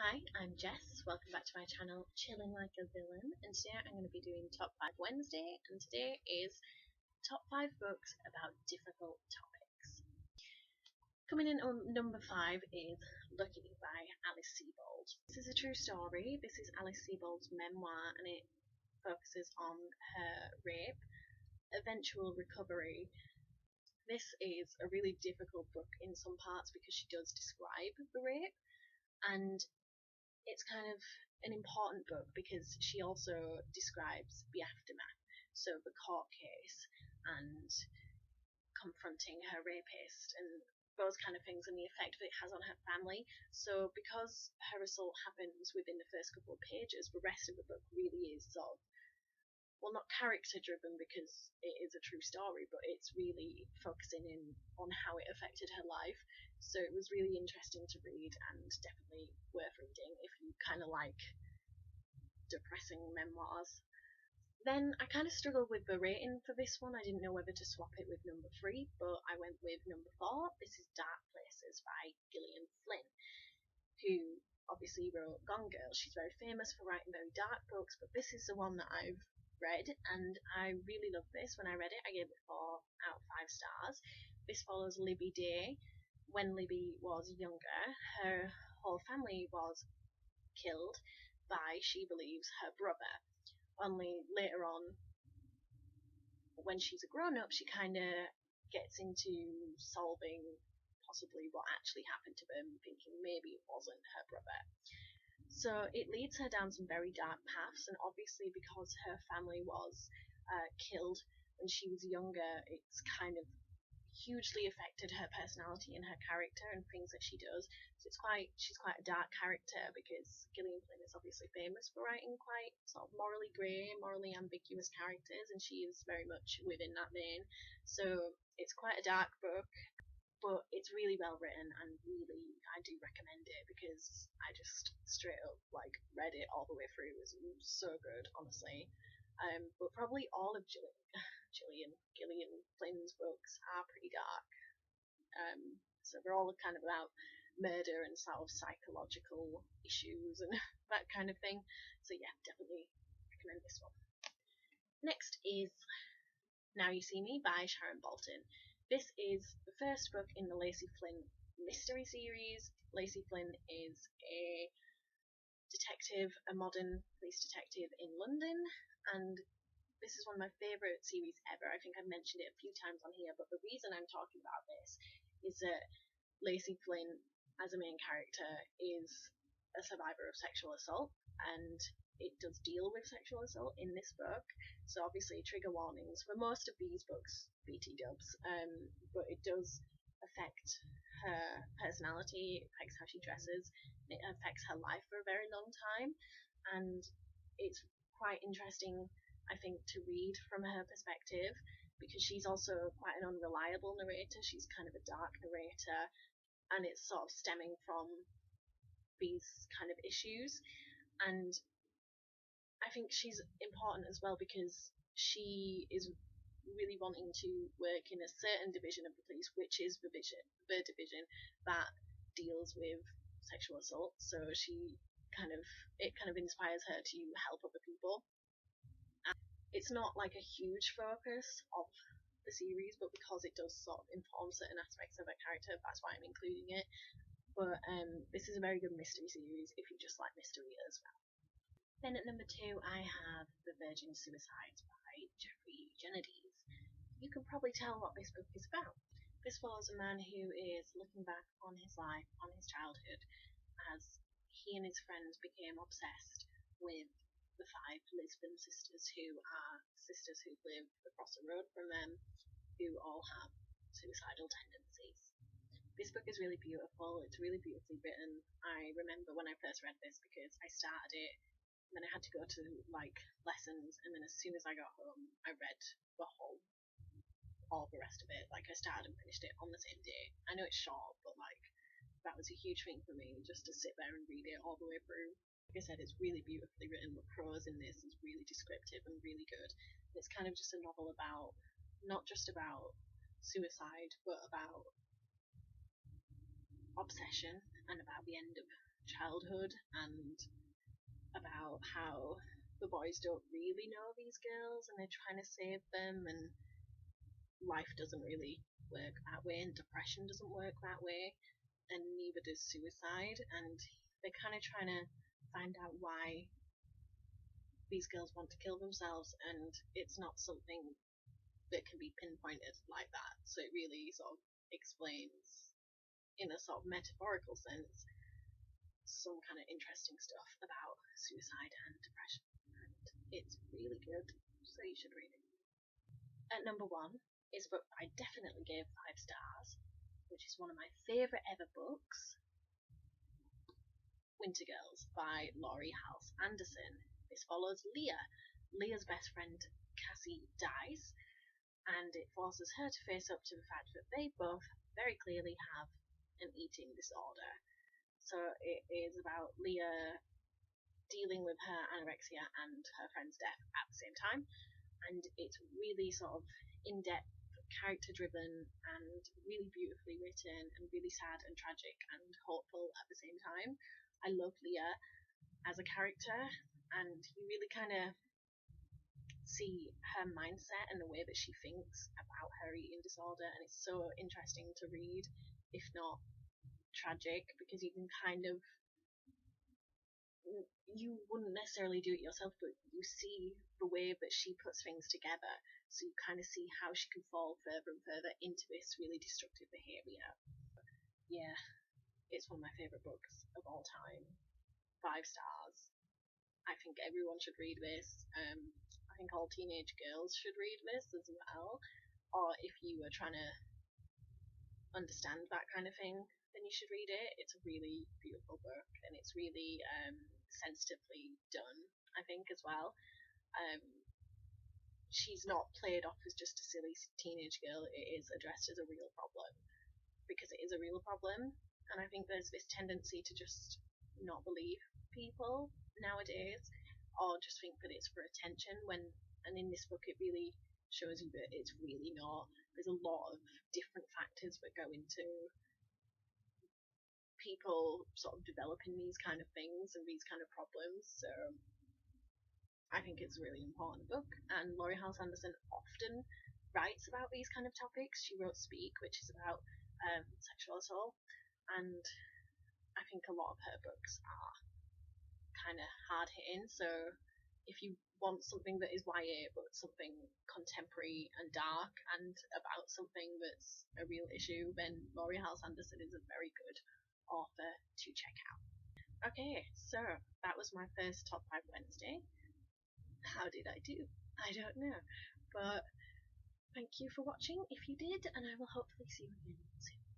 Hi, I'm Jess. Welcome back to my channel, Chilling Like a Villain. And today I'm going to be doing Top 5 Wednesday, and today is Top 5 Books about difficult topics. Coming in on number 5 is Lucky by Alice Sebold. This is a true story. This is Alice Sebold's memoir, and it focuses on her rape, eventual recovery. This is a really difficult book in some parts because she does describe the rape, and it's kind of an important book because she also describes the aftermath, so the court case and confronting her rapist and those kind of things and the effect that it has on her family. So because her assault happens within the first couple of pages, the rest of the book really is sort of, well, not character driven because it is a true story, but it's really focusing in on how it affected her life. So it was really interesting to read and definitely worth reading if you kind of like depressing memoirs. Then I kind of struggled with the rating for this one. I didn't know whether to swap it with number 3, but I went with number 4. This is Dark Places by Gillian Flynn, who obviously wrote Gone Girl. She's very famous for writing very dark books, but this is the one that I've read, and I really loved this. When I read it, I gave it 4 out of 5 stars. This follows Libby Day. When Libby was younger, her whole family was killed by, she believes, her brother. Only later on, when she's a grown up, she kind of gets into solving possibly what actually happened to them, thinking maybe it wasn't her brother. So it leads her down some very dark paths, and obviously because her family was killed when she was younger, it's kind of hugely affected her personality and her character and things that she does. So she's quite a dark character because Gillian Flynn is obviously famous for writing quite sort of morally grey, morally ambiguous characters, and she is very much within that vein. So it's quite a dark book, but it's really well written, and really I do recommend it because I just straight up like read it all the way through. It was so good, honestly. But probably all of Gillian Flynn's books are pretty dark. So they're all kind of about murder and sort of psychological issues and that kind of thing. So yeah, definitely recommend this one. Next is Now You See Me by Sharon Bolton. This is the first book in the Lacey Flynn mystery series. Lacey Flynn is a detective, a modern police detective in London, and this is one of my favourite series ever. I think I've mentioned it a few times on here, but the reason I'm talking about this is that Lacey Flynn, as a main character, is a survivor of sexual assault, and it does deal with sexual assault in this book. So obviously trigger warnings for most of these books, BT dubs, but it does affect her personality, it affects how she dresses, it affects her life for a very long time, and it's quite interesting, I think, to read from her perspective because she's also quite an unreliable narrator. She's kind of a dark narrator, and it's sort of stemming from these kind of issues. And I think she's important as well because she is really wanting to work in a certain division of the police, which is the division that deals with sexual assault. So it kind of inspires her to help other people. It's not like a huge focus of the series, but because it does sort of inform certain aspects of her character, that's why I'm including it. But this is a very good mystery series if you just like mystery as well. Then at number 2, I have The Virgin Suicides by Jeffrey Eugenides. You can probably tell what this book is about. This follows a man who is looking back on his life, on his childhood, as he and his friends became obsessed with the 5 Lisbon sisters who live across the road from them, who all have suicidal tendencies. This book is really beautiful. It's really beautifully written. I remember when I first read this because I started it, and then I had to go to like lessons, and then as soon as I got home, I read all the rest of it. Like I started and finished it on the same day. I know it's short, but like that was a huge thing for me, just to sit there and read it all the way through. Like I said, it's really beautifully written. The prose in this is really descriptive and really good. And it's kind of just a novel about, not just about suicide, but about obsession and about the end of childhood and about how the boys don't really know these girls and they're trying to save them, and life doesn't really work that way, and depression doesn't work that way, and neither does suicide. And they're kind of trying to find out why these girls want to kill themselves, and it's not something that can be pinpointed like that. So it really sort of explains, in a sort of metaphorical sense, some kind of interesting stuff about suicide and depression. And it's really good, so you should read it. At number one is a book I definitely gave 5 stars, which is one of my favourite ever books, Winter Girls by Laurie Halse Anderson. This follows Leah. Leah's best friend Cassie dies, and it forces her to face up to the fact that they both very clearly have an eating disorder. So it is about Leah dealing with her anorexia and her friend's death at the same time, and it's really sort of in-depth, character-driven, and really beautifully written, and really sad and tragic and hopeful at the same time. I love Leah as a character, and you really kind of see her mindset and the way that she thinks about her eating disorder, and it's so interesting to read, if not tragic, because you can kind of, you wouldn't necessarily do it yourself, but you see the way that she puts things together, so you kind of see how she can fall further and further into this really destructive behaviour. Yeah, it's one of my favourite books of all time. 5 stars. I think everyone should read this. I think all teenage girls should read this as well. Or if you were trying to understand that kind of thing, then you should read it. It's a really beautiful book, and it's really sensitively done, I think, as well. Um, she's not played off as just a silly teenage girl. It is addressed as a real problem, because it is a real problem. And I think there's this tendency to just not believe people nowadays, or just think that it's for attention, and in this book it really shows you that it's really not. There's a lot of different factors that go into people sort of developing these kind of things and these kind of problems. So I think it's a really important book, and Laurie Halse Anderson often writes about these kind of topics. She wrote Speak, which is about sexual assault, and I think a lot of her books are kind of hard hitting. So if you want something that is YA but something contemporary and dark and about something that's a real issue, then Laurie Halse Anderson is a very good author to check out. Okay, so that was my first Top 5 Wednesday. How did I do? I don't know, but thank you for watching if you did, and I will hopefully see you again soon.